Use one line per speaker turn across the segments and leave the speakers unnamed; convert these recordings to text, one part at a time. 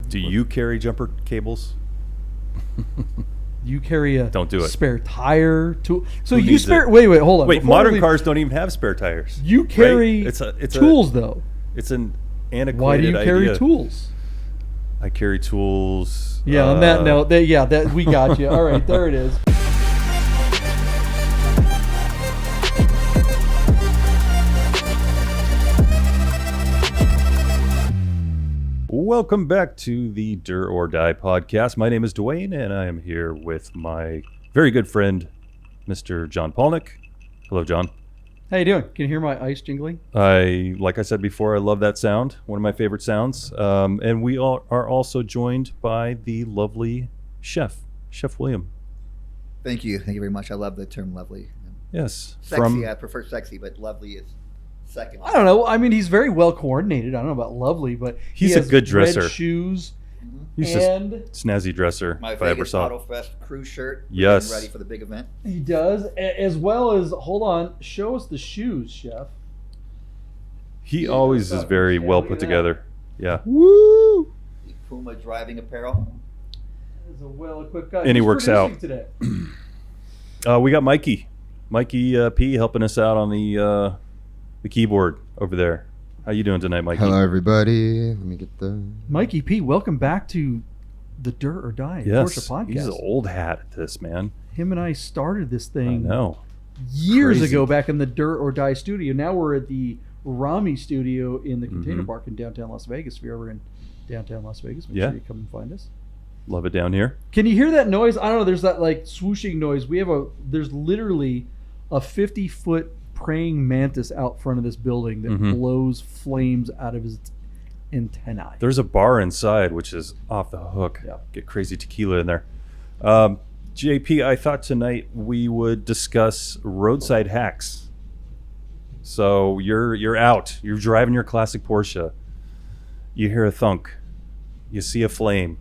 Do you carry jumper cables?
You carry a
Don't do it.
spare tire tool. So
Who
you
needs
spare.
it?
Wait, hold on.
Wait,
Before we
modern
leave,
cars don't even have spare tires.
You carry
Right?
tools though.
It's an antiquated
Why do you carry
idea.
tools?
I carry tools.
Yeah. On that note, that we got you. All right, there it is.
Welcome back to the Dur or Die podcast. My name is Duane, and I am here with my very good friend, Mr. John Polnik. Hello, John.
How you doing? Can you hear my ice jingling?
Like I said before, I love that sound. One of my favorite sounds. And we all are also joined by the lovely Chef William.
Thank you very much. I love the term lovely.
Yes.
Sexy, I prefer sexy, but lovely is second.
I don't know. I mean, he's very well coordinated. I don't know about lovely, but
He's
he
a
has
good dresser.
Red shoes
He's
and
just snazzy dresser.
My
if I ever
Vegas
saw.
AutoFest crew shirt.
Yes.
Ready for the big event.
he does, as well as hold on, show us the shoes, Chef.
He always is very
Yeah,
well
look
put
at that.
together. Yeah.
Woo!
The Puma driving apparel.
He's a well-equipped guy.
And he
Who's
works
producing
out.
today.
We got Mikey P helping us out on the keyboard over there. How you doing tonight, Mikey?
Hello, everybody. Let me get the...
Mikey P, welcome back to the Dur or Die
Yes,
Porsche podcast.
he's an old hat at this, man.
Him and I started this
I
thing
know.
years
Crazy.
ago back in the Dur or Die studio. Now we're at the Rami studio in the Container Park in downtown Las Vegas. If you're ever in downtown Las Vegas, make sure you come and find us.
Love it down here.
Can you hear that noise? I don't know. There's that like swooshing noise. There's literally a 50-foot praying mantis out front of this building that blows flames out of his antennae.
There's a bar inside, which is off the hook.
Yeah.
Get crazy tequila in there. JP, I thought tonight we would discuss roadside hacks. So you're out. You're driving your classic Porsche. You hear a thunk. You see a flame.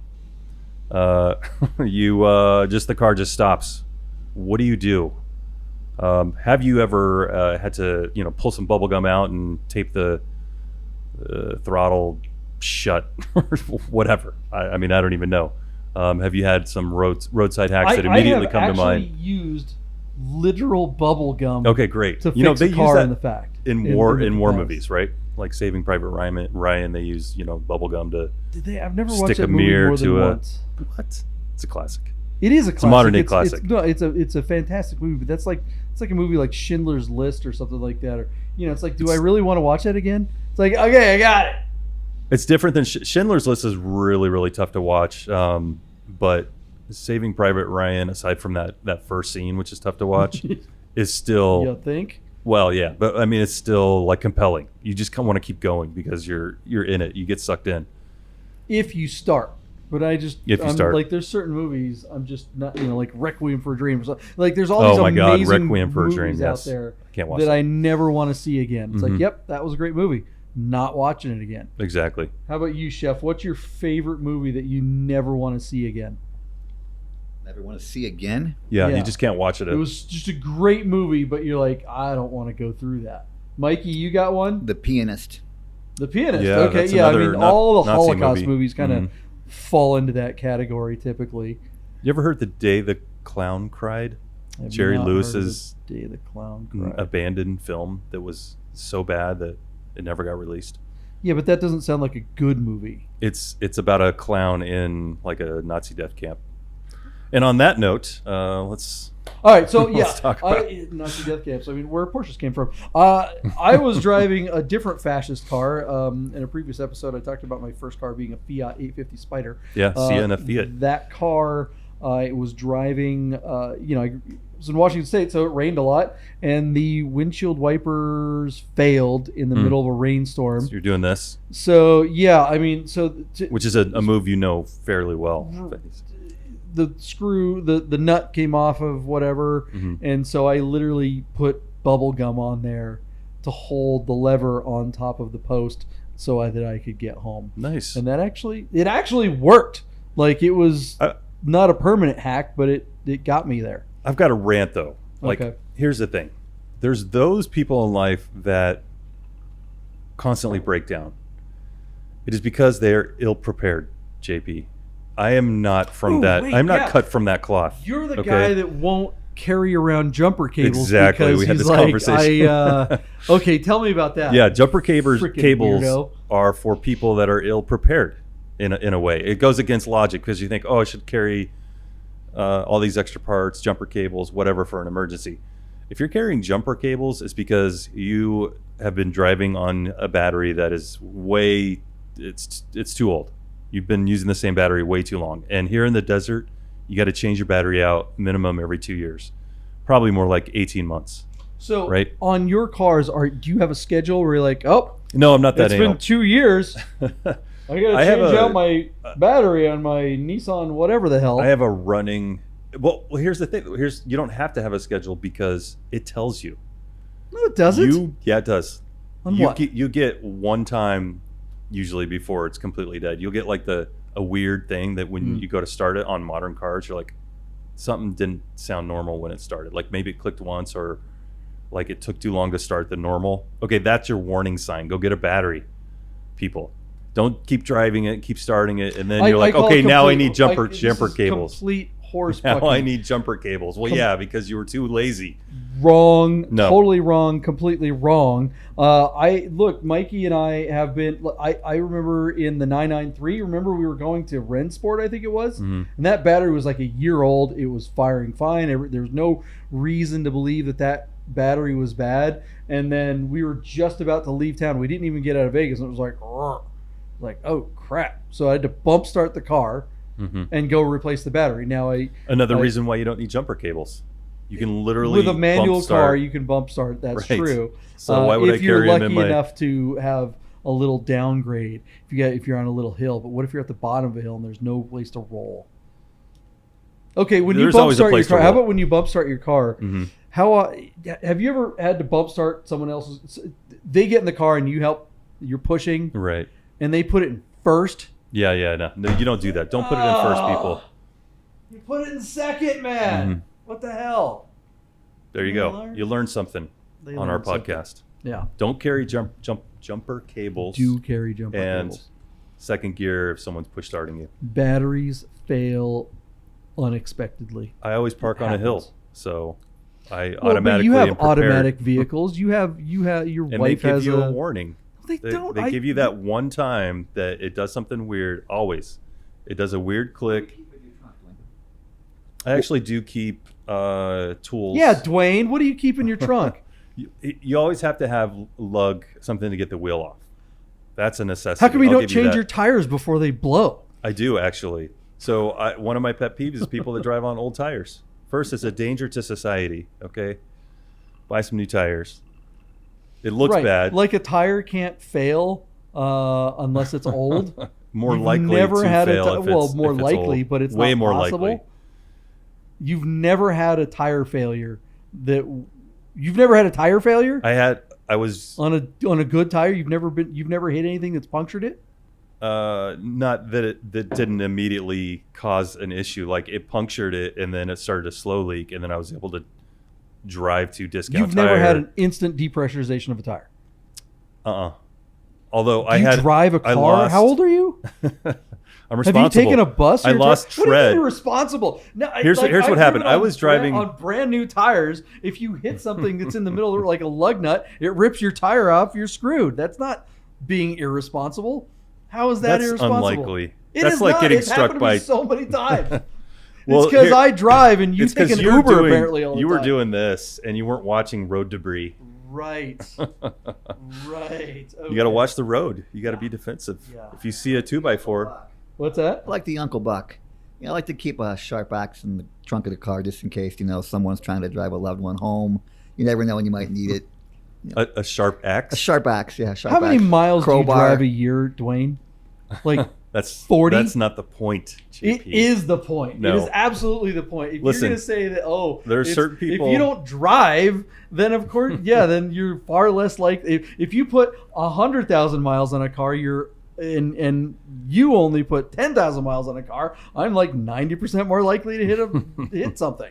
The car just stops. What do you do? Have you ever had to, pull some bubble gum out and tape the throttle shut or whatever? I mean, I don't even know. Have you had some roadside hacks that immediately come to mind?
I have actually used literal bubble gum.
Okay, great.
To fix
they
a
use
car
that
in the fact
in war
the defense.
movies, right? Like Saving Private Ryan, they use bubble gum to
Did they? I've never
stick
watched
a
that movie
mirror
more than
to a
once.
what? It's a classic.
It is a classic.
It's a modern day classic.
It's a fantastic movie. But it's like a movie like Schindler's List or something like that. Or it's like, do I really want to watch that again? It's like, okay, I got it.
It's different than Schindler's List is really, really tough to watch. But Saving Private Ryan, aside from that first scene, which is tough to watch, is still.
You think?
Well, yeah, but I mean, it's still like compelling. You just want to keep going because you're in it. You get sucked in.
If you start. But
start.
Like, there's certain movies I'm just not, like Requiem for a Dream or something. Like, there's all these amazing
Requiem for a Dream,
movies out there
Can't watch
that I never want to see again. It's
Mhm.
like, yep, that was a great movie. Not watching it again.
Exactly.
How about you, Chef? What's your favorite movie that you never want to see again?
Never want to see again.
Yeah,
Yeah.
you just can't watch it.
It was just a great movie, but you're like, I don't want to go through that. Mikey, you got one?
The Pianist.
The Pianist.
Yeah,
Okay,
that's
yeah. I
another
mean, all the
Nazi
Holocaust
movie.
movies kind of fall into that category typically.
You ever heard The Day the Clown Cried?
I've
Jerry
not heard of
Lewis's
The Day the Clown Cried.
abandoned film that was so bad that it never got released.
Yeah, but that doesn't sound like a good movie.
It's about a clown in like a Nazi death camp. And on that note, let's.
All right, so yeah,
Let's talk about
Nazi death camps. I mean, where Porsches came from. I was driving a different fascist car. In a previous episode, I talked about my first car being a Fiat 850 Spider.
Yeah, Sienna Fiat.
That car, I was driving. I was in Washington State, so it rained a lot, and the windshield wipers failed in the middle of a rainstorm.
So you're doing this,
So yeah, I mean,
which is a move you know fairly well.
the screw, the nut came off of whatever, and so I literally put bubble gum on there to hold the lever on top of the post so that I could get home.
Nice.
And it actually worked. Like, it was not a permanent hack, but it got me there.
I've got a rant though. Like,
Okay.
Here's the thing. There's those people in life that constantly break down. It is because they're ill prepared. JP. I am not from
Ooh,
that.
wait,
I'm not
yeah.
cut from that cloth.
You're the
okay?
guy that won't carry around jumper cables.
Exactly.
Because
We had
he's
this
like,
conversation.
Okay, tell me about that.
Yeah, jumper cables
Weirdo.
are for people that are ill prepared in a way. It goes against logic because you think, oh, I should carry all these extra parts, jumper cables, whatever for an emergency. If you're carrying jumper cables, it's because you have been driving on a battery that is it's too old. You've been using the same battery way too long. And here in the desert, you got to change your battery out minimum every 2 years. Probably more like 18 months.
So
right?
On your cars, do you have a schedule where you're like, oh,
no, I'm not that
it's
anal.
been 2 years. I gotta change out my battery on my Nissan, whatever the hell.
I have a running. Well, here's the thing. You don't have to have a schedule because it tells you.
No, it doesn't.
Yeah, it does.
On what?
You get one time, usually before it's completely dead. You'll get like a weird thing that when you go to start it on modern cars, you're like, something didn't sound normal when it started. Like maybe it clicked once or like it took too long to start than normal. Okay, that's your warning sign. Go get a battery, people. Don't keep driving it, keep starting it, and then you're like, okay, now I need jumper cables.
Complete horse
Now
fucking
I need jumper cables. Well, yeah, because you were too lazy.
Wrong.
No.
Totally wrong. Completely wrong. Mikey and I have been. I remember in the 993. Remember we were going to Rensport, I think it was, and that battery was like a year old. It was firing fine. There was no reason to believe that battery was bad. And then we were just about to leave town. We didn't even get out of Vegas, and it was like, oh crap! So I had to bump start the car and go replace the battery. Now
Another reason why you don't need jumper cables. You can literally
with a manual
bump start.
car you can bump start. That's
Right.
true.
So why would I
if you're
carry them
lucky
in my?
enough to have a little downgrade, if you're on a little hill, but what if you're at the bottom of a hill and there's no place to roll? Okay, when
There's
you bump
always a
start your
place to
car, how
roll.
about when you bump start your car? How have you ever had to bump start someone else's? They get in the car and you're pushing,
Right.
and they put it in first.
Yeah. No, you don't do that. Don't put it in first, people.
You put it in second, man. What the hell?
There you go. You learned something on our podcast.
Yeah.
Don't carry jumper cables.
Do carry jumper
and
cables.
second gear if someone's push starting you.
Batteries fail unexpectedly.
I always park on a hill, so I
But
automatically
you have
am prepared.
automatic vehicles. You have your
And
wife
they give
has
you a warning.
They don't.
They give you that one time that it does something weird. Always, it does a weird click. I actually do keep tools.
Yeah, Dwayne, what do you keep in your trunk?
You always have to have lug something to get the wheel off. That's a necessity.
How come you
I'll
don't
give you
change
that.
your tires before they blow?
I do actually. So one of my pet peeves is people that drive on old tires. First, it's a danger to society. Okay, buy some new tires. It looks bad.
Like a tire can't fail unless it's old.
More
You've
likely
never
to
had
fail.
a
if
well,
it's,
more
if it's
likely,
old.
but it's
way
not
more
possible.
likely.
You've never had a tire failure you've never had a tire failure
I was
on a good tire. You've never hit anything that's punctured it.
not that that didn't immediately cause an issue. Like it punctured it, and then it started to slow leak, and then I was able to drive to discount.
You've never had an instant depressurization of a tire.
Although
Do you drive a car? How old are you?
I'm responsible.
Have you taken a bus?
I lost
What do you
tread.
mean responsible? No,
Here's what
I've
happened.
driven
I was driving
on brand new tires. If you hit something that's in the middle, like a lug nut, it rips your tire off. You're screwed. That's not being irresponsible. How is that
That's
irresponsible?
unlikely.
It
That's
is
like
not.
getting
It's
struck
happened to me
by.
so many times.
Well,
it's because
here-
I drive and you
It's
take
'cause
an
you're
Uber
doing-
apparently all the
You
time.
were doing this, and you weren't watching road debris.
Right. Right.
You got to watch the road. You got to be defensive.
Yeah.
If you see a 2x4,
What's that?
I like the Uncle Buck. I like to keep a sharp axe in the trunk of the car just in case, someone's trying to drive a loved one home. You never know when you might need it.
a sharp axe.
A sharp axe, yeah. Sharp
How many
axe.
miles do you
Crowbar.
drive a year, Dwayne? Like
That's
40?
That's not the point.
It
JP.
is the point.
No.
It is absolutely the point. If
Listen,
you're going to say that,
there are
it's-
certain people-
If you don't drive, then of course, then you're far less likely. If you put 100,000 miles on a car, and you only put 10,000 miles on a car, I'm like 90% more likely to hit something.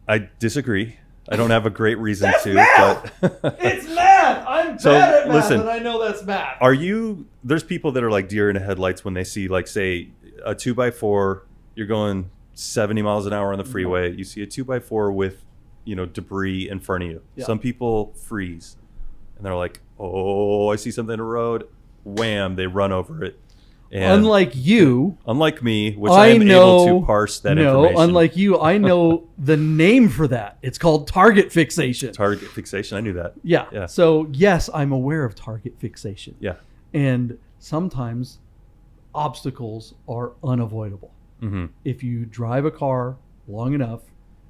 I disagree. I don't have a great reason
That's
to.
math!
But
It's math. I'm
So,
bad at math,
listen,
and I know that's math.
are you there's people that are like deer in the headlights when they see, like, say, a 2x4. You're going 70 miles an hour on the freeway. You see a 2x4 with, debris in front of you.
Yeah.
Some people freeze, and they're like, "Oh, I see something in the road." Wham! They run over it. And
unlike
me, which I am able to parse that information.
Unlike you, I know the name for that. It's called target fixation.
Target fixation. I knew that.
Yeah. So yes, I'm aware of target fixation.
Yeah.
And sometimes obstacles are unavoidable.
Mm-hmm.
If you drive a car long enough,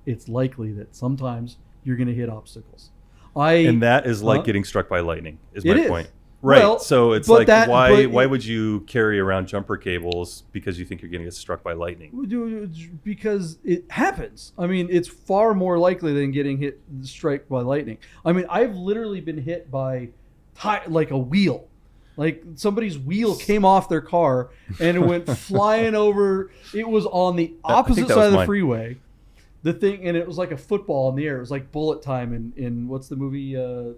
it's likely that sometimes you're going to hit obstacles.
And that is like getting struck by lightning, is my point. Right.
Well,
so it's like, why would you carry around jumper cables because you think you're going to get struck by lightning?
Because it happens. I mean, it's far more likely than getting struck by lightning. I mean, I've literally been hit by like a wheel. Like somebody's wheel came off their car and it went flying over. It was on the opposite side of the freeway. The thing, and it was like a football in the air. It was like bullet time in what's the movie?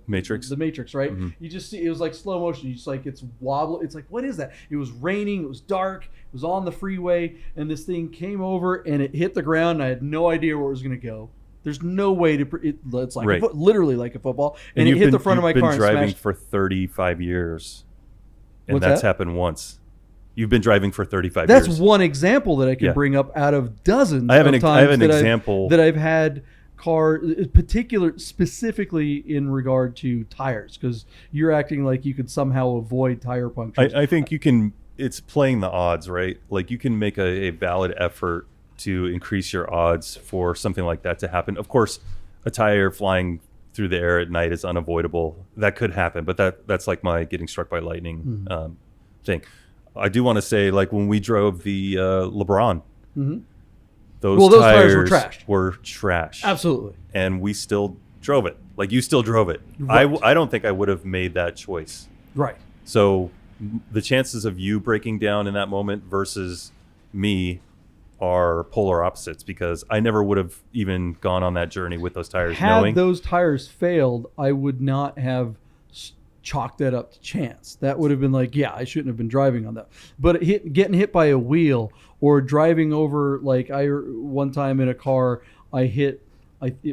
Matrix.
The Matrix, right?
Mm-hmm.
You just see, it was like slow motion. You just like, it's wobbling. It's like, what is that? It was raining. It was dark. It was on the freeway. And this thing came over and it hit the ground. And I had no idea where it was going to go. There's no way to, it's like literally like a football. And it hit the front of my car and smashed.
You've been driving for 35 years. And
What's
that's
that?
happened once. You've been driving for 35 years.
That's one example that I can bring up out of dozens
I have
of
an
times
example
that I've had specifically in regard to tires, because you're acting like you could somehow avoid tire punctures.
I think you can. It's playing the odds, right? Like you can make a valid effort to increase your odds for something like that to happen. Of course, a tire flying through the air at night is unavoidable. That could happen, but that's like my getting struck by lightning thing. I do want to say, like when we drove the LeBron, those tires were trash.
Absolutely.
And we still drove it. Like you still drove it. Right. I don't think I would have made that choice.
Right.
So the chances of you breaking down in that moment versus me are polar opposites, because I never would have even gone on that journey with those tires.
Had those tires failed, I would not have chalk that up to chance. That would have been like, yeah, I shouldn't have been driving on that. But getting hit by a wheel or driving over, like one time in a car, it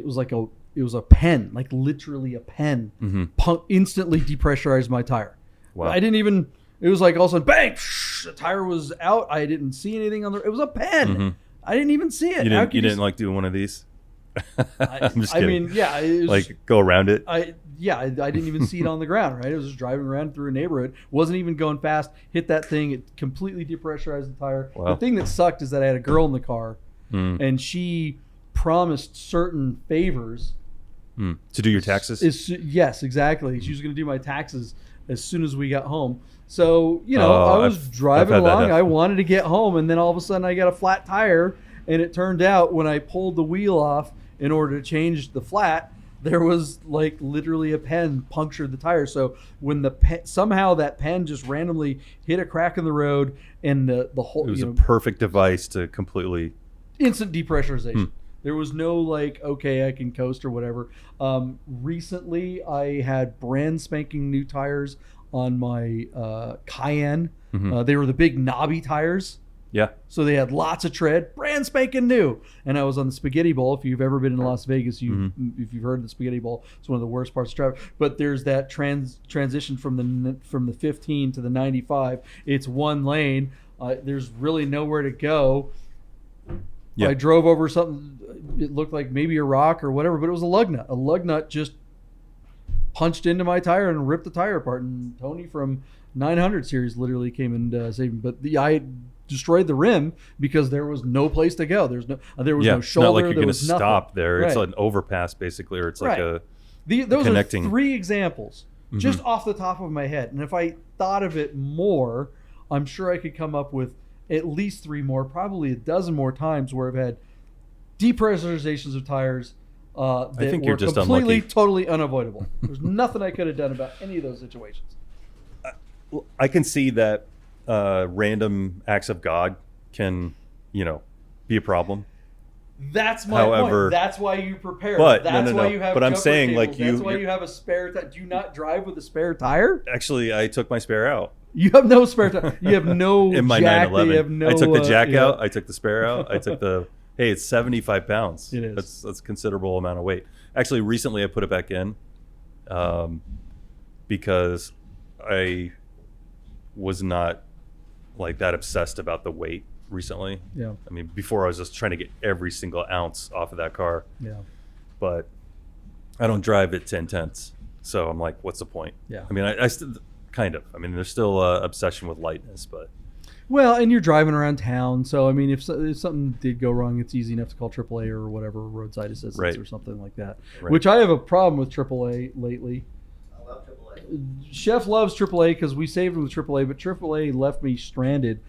was a pen, like literally a pen, instantly depressurized my tire.
Wow.
It was like all of a sudden, bang, the tire was out. I didn't see anything it was a pen. I didn't even see it.
You didn't like doing one of these? I'm just kidding.
I mean, yeah. It was,
like go around it?
I didn't even see it on the ground, right? I was just driving around through a neighborhood. Wasn't even going fast. Hit that thing. It completely depressurized the tire.
Wow.
The thing that sucked is that I had a girl in the car, and she promised certain favors.
To do your taxes?
Yes, exactly. She was going to do my taxes as soon as we got home. So, I was driving along. I wanted to get home, and then all of a sudden I got a flat tire, and it turned out when I pulled the wheel off in order to change the flat, there was like literally a pen punctured the tire. So when somehow that pen just randomly hit a crack in the road, and the whole,
it was a perfect device to completely
instant depressurization. There was no like, okay, I can coast or whatever. Recently, I had brand spanking new tires on my Cayenne. They were the big knobby tires.
Yeah.
So they had lots of tread, brand spanking new. And I was on the Spaghetti Bowl. If you've ever been in Las Vegas, if you've heard of the Spaghetti Bowl, it's one of the worst parts of travel. But there's that transition from the 15 to the 95. It's one lane. There's really nowhere to go. Yeah. I drove over something. It looked like maybe a rock or whatever, but it was a lug nut. A lug nut just punched into my tire and ripped the tire apart. And Tony from 900 series literally came and saved me. But I destroyed the rim because there was no place to go. There was no shoulder.
It's not like you're going to stop
nothing.
there.
Right.
It's an overpass basically, or it's like
those
connecting.
are 3 examples just off the top of my head. And if I thought of it more, I'm sure I could come up with at least 3 more, probably a dozen more times where I've had depressurizations of tires that
I think
were
you're just
completely,
unlucky.
Totally unavoidable. There's nothing I could have done about any of those situations.
I can see that random acts of God can, be a problem.
That's my point. That's why you prepare.
But
that's why you have.
But I'm saying,
cables.
like
that's why you have a spare tire. Do you not drive with a spare tire?
Actually, I took my spare out.
You have no spare tire. You have no
In my
jack.
911,
You have no,
I took the jack
yeah.
out. I took the spare out. I took the. Hey, it's 75 pounds.
It is.
That's a considerable amount of weight. Actually, recently I put it back in, because I was not like that obsessed about the weight recently.
Yeah.
I mean, before I was just trying to get every single ounce off of that car.
Yeah.
But I don't drive at 10/10, so I'm like, what's the point?
Yeah.
I mean, I still kind of. I mean, there's still obsession with lightness, but
Well, and you're driving around town, so I mean, if something did go wrong, it's easy enough to call AAA or whatever, roadside assistance
Right.
or something like that.
Right.
Which I have a problem with AAA lately.
I love AAA.
Chef loves AAA because we saved him with AAA, but AAA left me stranded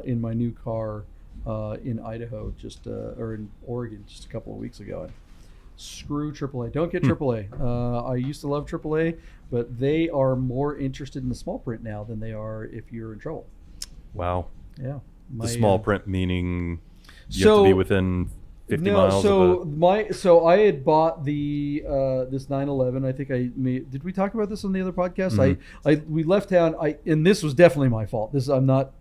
in my new car in Idaho, or in Oregon, just a couple of weeks ago. And screw AAA. Don't get AAA. I used to love AAA, but they are more interested in the small print now than they are if you're in trouble.
wow.
Yeah.
The small print meaning you have
so-
to be within 50 miles of a...
So I had bought the this 911. I think did we talk about this on the other podcast? We left town. And this was definitely my fault. I'm not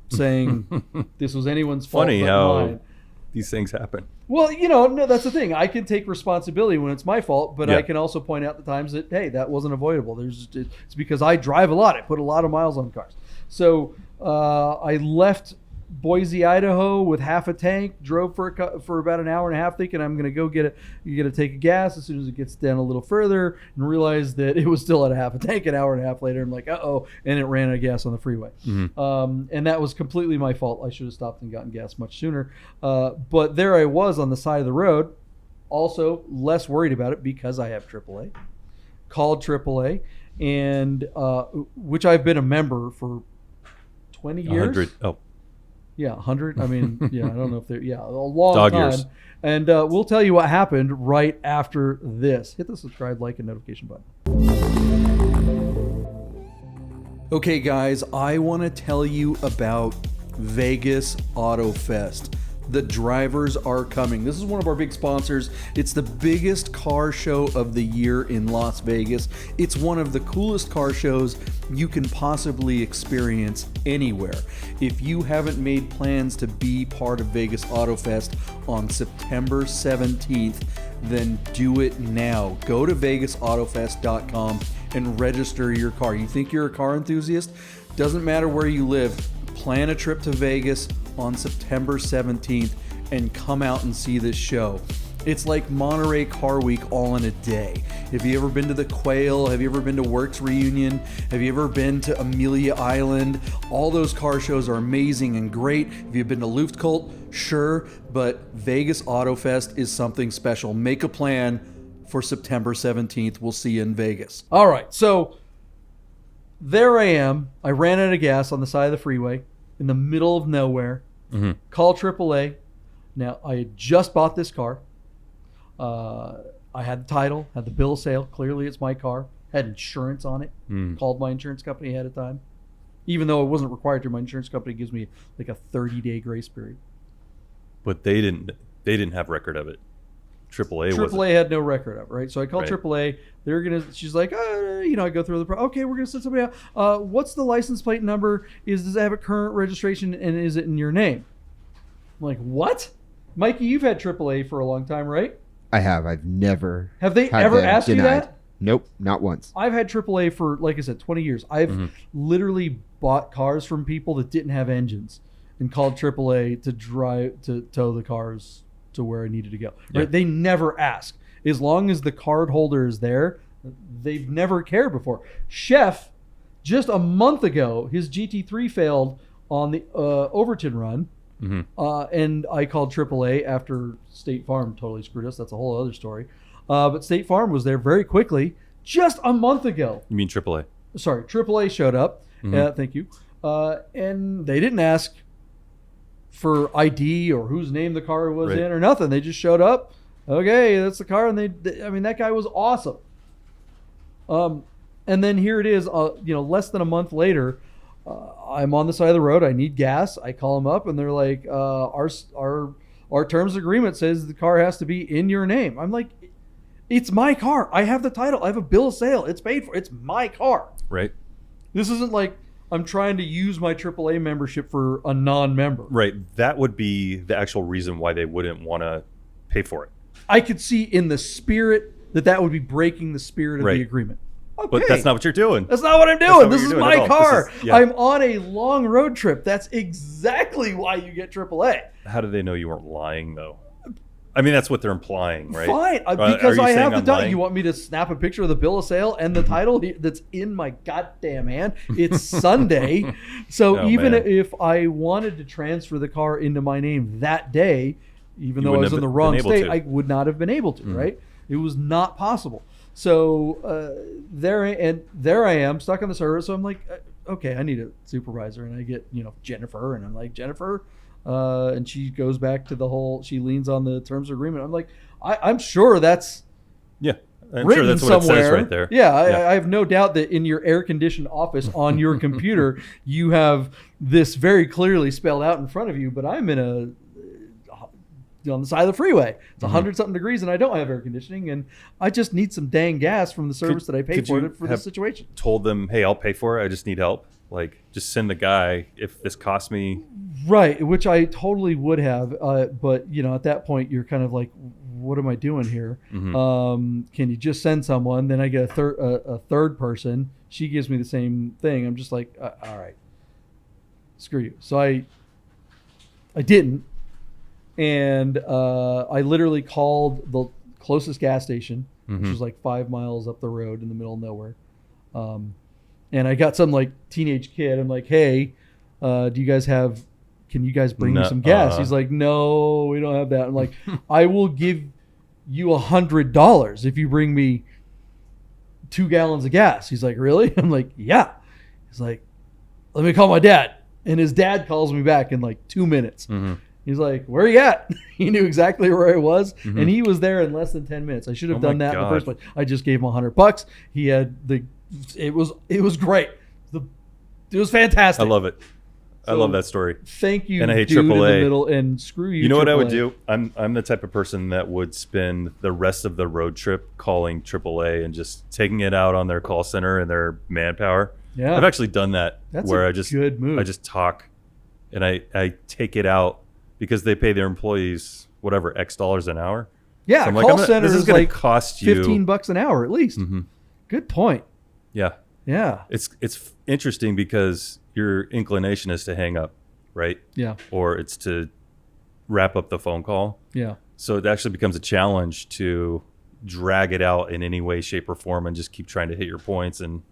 saying this was anyone's fault.
Funny
but
how
mine.
these things happen.
Well, no, that's the thing. I can take responsibility when it's my fault, but
Yeah.
I can also point out the times that, hey, that wasn't avoidable. It's because I drive a lot. I put a lot of miles on cars. So I left Boise, Idaho with half a tank, drove for about an hour and a half thinking I'm going to go get a tank of gas as soon as it gets down a little further, and realized that it was still at a half a tank an hour and a half later. I'm like, uh-oh, and it ran out of gas on the freeway. And that was completely my fault. I should have stopped and gotten gas much sooner. But there I was on the side of the road, also less worried about it because I have AAA. Called AAA, and which I've been a member for 20 years.
100. Oh,
Yeah, 100. I mean, I don't know if they're, a long
Dog
time.
years.
And we'll tell you what happened right after this. Hit the subscribe, like, and notification button. Okay, guys, I want to tell you about Vegas Auto Fest. The drivers are coming. This is one of our big sponsors. It's the biggest car show of the year in Las Vegas. It's one of the coolest car shows you can possibly experience anywhere. If you haven't made plans to be part of Vegas Auto Fest on September 17th, then do it now. Go to vegasautofest.com and register your car. You think you're a car enthusiast? Doesn't matter where you live. Plan a trip to Vegas on September 17th and come out and see this show. It's like Monterey Car Week all in a day. Have you ever been to the Quail? Have you ever been to Works Reunion? Have you ever been to Amelia Island? All those car shows are amazing and great. Have you been to Luftkult? Sure, but Vegas Auto Fest is something special. Make a plan for September 17th. We'll see you in Vegas. All right, so there I am. I ran out of gas on the side of the freeway in the middle of nowhere. Call AAA. Now, I had just bought this car. I had the title, had the bill of sale. Clearly, it's my car. Had insurance on it. Called my insurance company ahead of time. Even though it wasn't required to, my insurance company gives me like a 30-day grace period.
but they didn't have record of it. AAA wasn't.
AAA had no record of it, right? So I called
Right.
AAA. They're gonna. She's like, I go through the. Okay, we're gonna send somebody out. What's the license plate number? Does it have a current registration, and is it in your name? I'm like, what? Mikey, you've had AAA for a long time, right?
I have. I've never.
Have they
had
ever
them
asked you
denied.
that?
Nope, not once.
I've had AAA for, like I said, 20 years. I've literally bought cars from people that didn't have engines and called AAA to tow the cars to where I needed to go.
Yeah.
Right? They never ask. As long as the card holder is there, they've never cared before. Chef, just a month ago, his GT3 failed on the Overton run. And I called AAA after State Farm totally screwed us. That's a whole other story. But State Farm was there very quickly just a month ago.
You mean AAA?
Sorry, AAA showed up. Thank you. And they didn't ask for ID or whose name the car was
Right.
in or nothing. They just showed up. Okay, that's the car. And that guy was awesome. And then here it is, less than a month later, I'm on the side of the road. I need gas. I call them up and they're like, our terms of agreement says the car has to be in your name. I'm like, it's my car. I have the title. I have a bill of sale. It's paid for. It's my car.
Right.
This isn't like I'm trying to use my AAA membership for a non-member.
Right. That would be the actual reason why they wouldn't want to pay for it.
I could see in the spirit that would be breaking the spirit of
Right.
the agreement. Okay.
But that's not what you're doing.
That's not what I'm
not
doing.
what
This
you're
is
doing
my
at all.
car.
This is- yeah.
I'm on a long road trip. That's exactly why you get AAA.
How do they know you weren't lying, though? I mean, that's what they're implying, right?
Fine,
Are
because
you
I
saying
have the
I'm
document.
lying?
You want me to snap a picture of the bill of sale and the title that's in my goddamn hand? It's Sunday. So
Oh,
even
man.
if I wanted to transfer the car into my name that day, even though I
wouldn't
was
have
in the
been
wrong
able
state,
to.
I would not have been able to, right? It was not possible. So there I am stuck on the server. So I'm like, okay, I need a supervisor, and I get Jennifer, and I'm like, Jennifer, and she goes back to the whole. She leans on the terms of agreement. I'm like, I'm sure that's
Yeah. I'm
written
sure that's
somewhere.
what it says right there.
Yeah, I have no doubt that in your air-conditioned office on your computer, you have this very clearly spelled out in front of you. But I'm on the side of the freeway. It's 100-something degrees, and I don't have air conditioning, and I just need some dang gas from the service that I paid
could you
for this
have
situation.
Told them, hey, I'll pay for it. I just need help. Like, just send the guy. If this costs me,
Right, which I totally would have, but at that point you're kind of like, what am I doing here? Can you just send someone? Then I get a third person. She gives me the same thing. I'm just like, all right, screw you. So I didn't, and I literally called the closest gas station, which was like 5 miles up the road in the middle of nowhere, and I got some like teenage kid. I'm like, hey, do you guys have? Can you guys bring me some gas? He's like, no, we don't have that. I'm like, I will give you $100 if you bring me 2 gallons of gas. He's like, really? I'm like, yeah. He's like, let me call my dad. And his dad calls me back in like 2 minutes. He's like, where are you at? He knew exactly where I was. And he was there in less than 10 minutes. I should have done that in the first place. I just gave him $100. He had it was great. It was fantastic.
I love it. I
So,
love that story.
Thank you,
And I hate
dude, in the
AAA.
middle, and screw you.
You know what I would
AAA.
do? I'm the type of person that would spend the rest of the road trip calling AAA and just taking it out on their call center and their manpower.
Yeah.
I've actually done that.
That's
where
a
I just
good move.
I just talk, and I take it out because they pay their employees whatever X dollars an hour.
Yeah,
So I'm
call
like,
center
this is
is
going
like
to cost you
$15 an hour at least. Good point.
Yeah.
Yeah.
It's interesting because your inclination is to hang up, right?
Yeah.
Or it's to wrap up the phone call.
Yeah.
So it actually becomes a challenge to drag it out in any way, shape, or form and just keep trying to hit your points and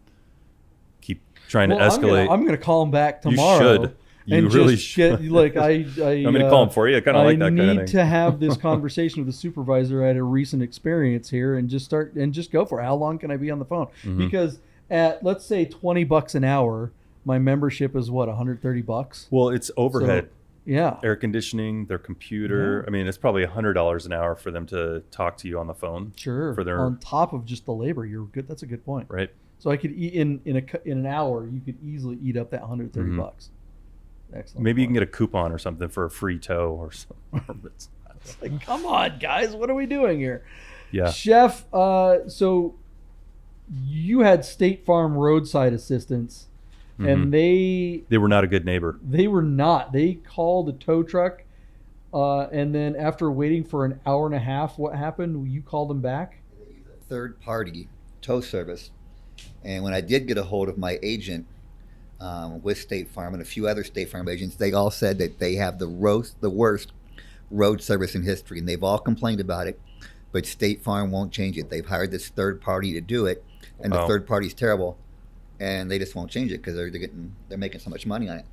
keep trying to escalate.
I'm gonna call him back
You
tomorrow.
should. You
and
really
just get,
should.
like I
I'm going to call him for you. I kind of like that kind of
need
thing.
to have this conversation with the supervisor. I had a recent experience here, and just go for it. How long can I be on the phone? Because at, let's say, $20 an hour, my membership is what, $130?
Well, it's overhead.
Yeah.
Air conditioning, their computer.
Yeah.
I mean, it's probably $100 an hour for them to talk to you on the phone.
Sure.
For their
on top of just the labor, you're good. That's a good point.
right.
So I could eat in an hour. You could easily eat up that $130. Excellent.
Maybe you can get a coupon or something for a free tow or something.
It's like, come on, guys, what are we doing here?
Yeah.
Chef, so you had State Farm roadside assistance, and
They were not a good neighbor.
they were not. They called a tow truck, and then after waiting for an hour and a half, what happened? You called them back?
Third party tow service. And when I did get a hold of my agent with State Farm and a few other State Farm agents, they all said that they have the worst road service in history, and they've all complained about it, but State Farm won't change it. They've hired this third party to do it, and the third party's terrible, and they just won't change it because they're making so much money on it.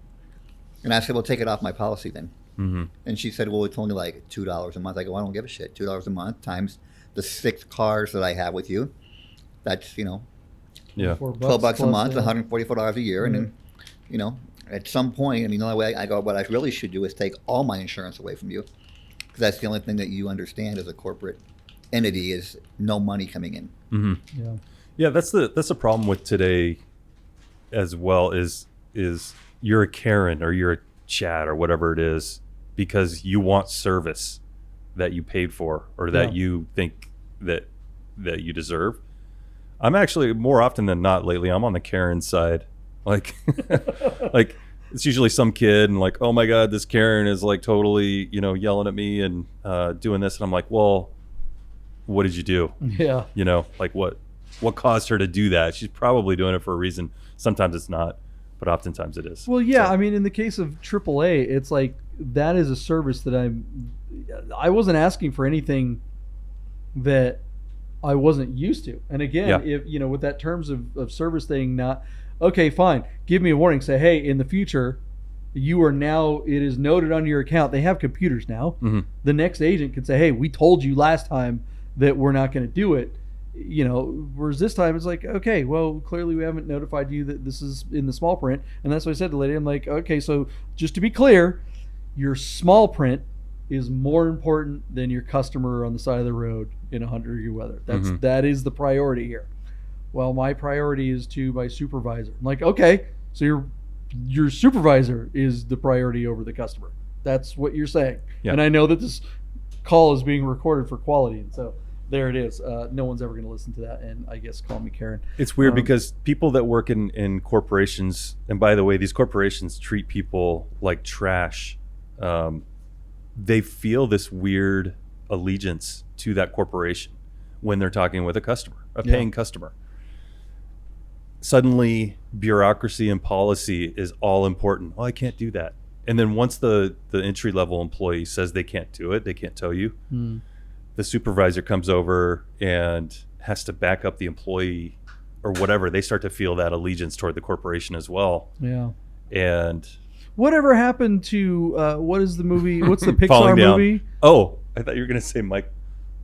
And I said, well, take it off my policy then. And she said, well, it's only like $2 a month. I go, I don't give a shit. $2 a month times the 6 cars that I have with you. That's,
Yeah.
$12 a month, $144 a year, and then, at some point, the only way I go, what I really should do is take all my insurance away from you, because that's the only thing that you understand as a corporate entity is no money coming in.
Yeah.
Yeah, that's the problem with today as well is you're a Karen or you're a Chad or whatever it is because you want service that you paid for or that you think that you deserve. I'm actually more often than not lately. I'm on the Karen side, like, like it's usually some kid and like, oh my god, this Karen is like totally, yelling at me and doing this, and I'm like, well, what did you do?
Yeah.
Like what caused her to do that? She's probably doing it for a reason. Sometimes it's not, but oftentimes it is.
Well, yeah.
So,
I mean, in the case of AAA, it's like that is a service that I wasn't asking for anything that I wasn't used to. And again, if with that terms of service thing, not okay, fine. Give me a warning. Say, hey, in the future, you are now. It is noted on your account. They have computers now.
mm-hmm.
The next agent can say, hey, we told you last time that we're not going to do it. Whereas this time it's like, okay, well, clearly we haven't notified you that this is in the small print, and that's what I said to the lady. I'm like, okay, so just to be clear, your small print is more important than your customer on the side of the road in 100-degree weather. That is the priority here. Well, my priority is to my supervisor. I'm like, okay, so your supervisor is the priority over the customer. That's what you're saying.
Yeah.
And I know that this call is being recorded for quality, and so there it is. No one's ever going to listen to that, and I guess call me Karen.
It's weird because people that work in corporations, and by the way, these corporations treat people like trash. They feel this weird allegiance to that corporation when they're talking with a customer, a paying customer. Suddenly, bureaucracy and policy is all important. Oh, I can't do that. And then once the entry-level employee says they can't do it, they can't tell you, the supervisor comes over and has to back up the employee or whatever. They start to feel that allegiance toward the corporation as well.
Yeah.
And
whatever happened to what is the movie? What's the Pixar
falling down.
movie?
Oh, I thought you were going to say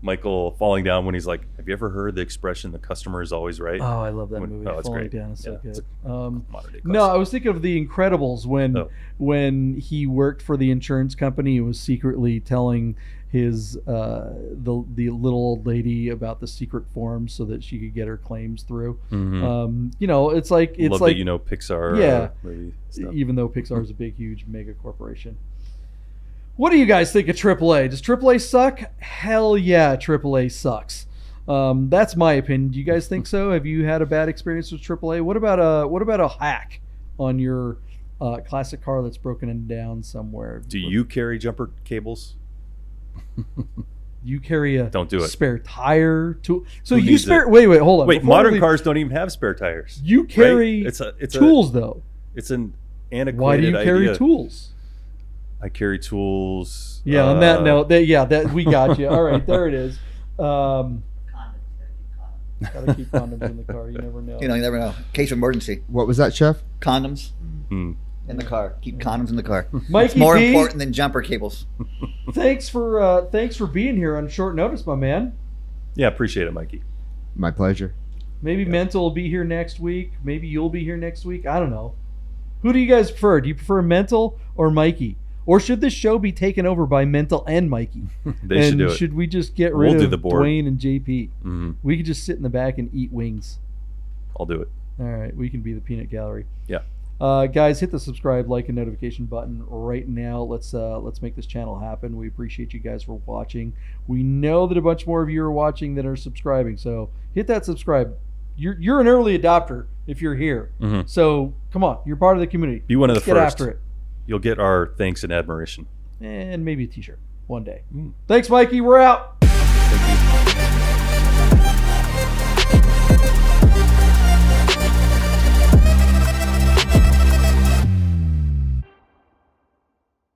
Michael falling down when he's like, have you ever heard the expression, the customer is always right?
Oh, I love that movie.
Oh, it's
Falling
great.
Down is so good.
Modern-day
No,
classic.
I was thinking of The Incredibles when he worked for the insurance company. He was secretly telling his the little old lady about the secret forms so that she could get her claims through. It's like
Love that Pixar movie stuff.
Even though Pixar is a big, huge mega corporation. What do you guys think of AAA? Does AAA suck? Hell yeah, AAA sucks. That's my opinion. Do you guys think so? Have you had a bad experience with AAA? What about a hack on your classic car that's broken down somewhere?
Do you carry jumper cables?
You carry a
Don't do it.
spare tire tool. So
Who
you
needs
spare.
it?
Wait, hold on.
Wait,
Before
modern
we-
cars don't even have spare tires.
You carry
right? It's
tools though.
It's an antiquated
Why do you carry
idea.
tools?
I carry tools.
Yeah. On that note, that we got you. All right, there it is. Gotta keep condoms in the car. You never know.
You never know. Case of emergency.
What was that, Chef?
Condoms
Hmm.
in the car. Keep condoms in the car.
Mikey
It's more
B,
important than jumper cables.
thanks for being here on short notice, my man.
Yeah, appreciate it, Mikey.
My pleasure.
Maybe Mental will be here next week. Maybe you'll be here next week. I don't know. Who do you guys prefer? Do you prefer Mental or Mikey? Or should this show be taken over by Mental and Mikey?
They should do it.
Should we just get rid
We'll do
of
the board.
Dwayne and JP?
Mhm.
We could just sit in the back and eat wings.
I'll do it.
All right, we can be the peanut gallery.
Yeah.
Guys, hit the subscribe, like, and notification button right now. Let's make this channel happen. We appreciate you guys for watching. We know that a bunch more of you are watching than are subscribing, so hit that subscribe. You're an early adopter if you're here.
Mhm.
So come on, you're part of the community.
Be one of the
Let's get
first.
after it,
You'll get our thanks and admiration.
and maybe a T-shirt one day.
Mm.
Thanks, Mikey. We're out.
Thank you.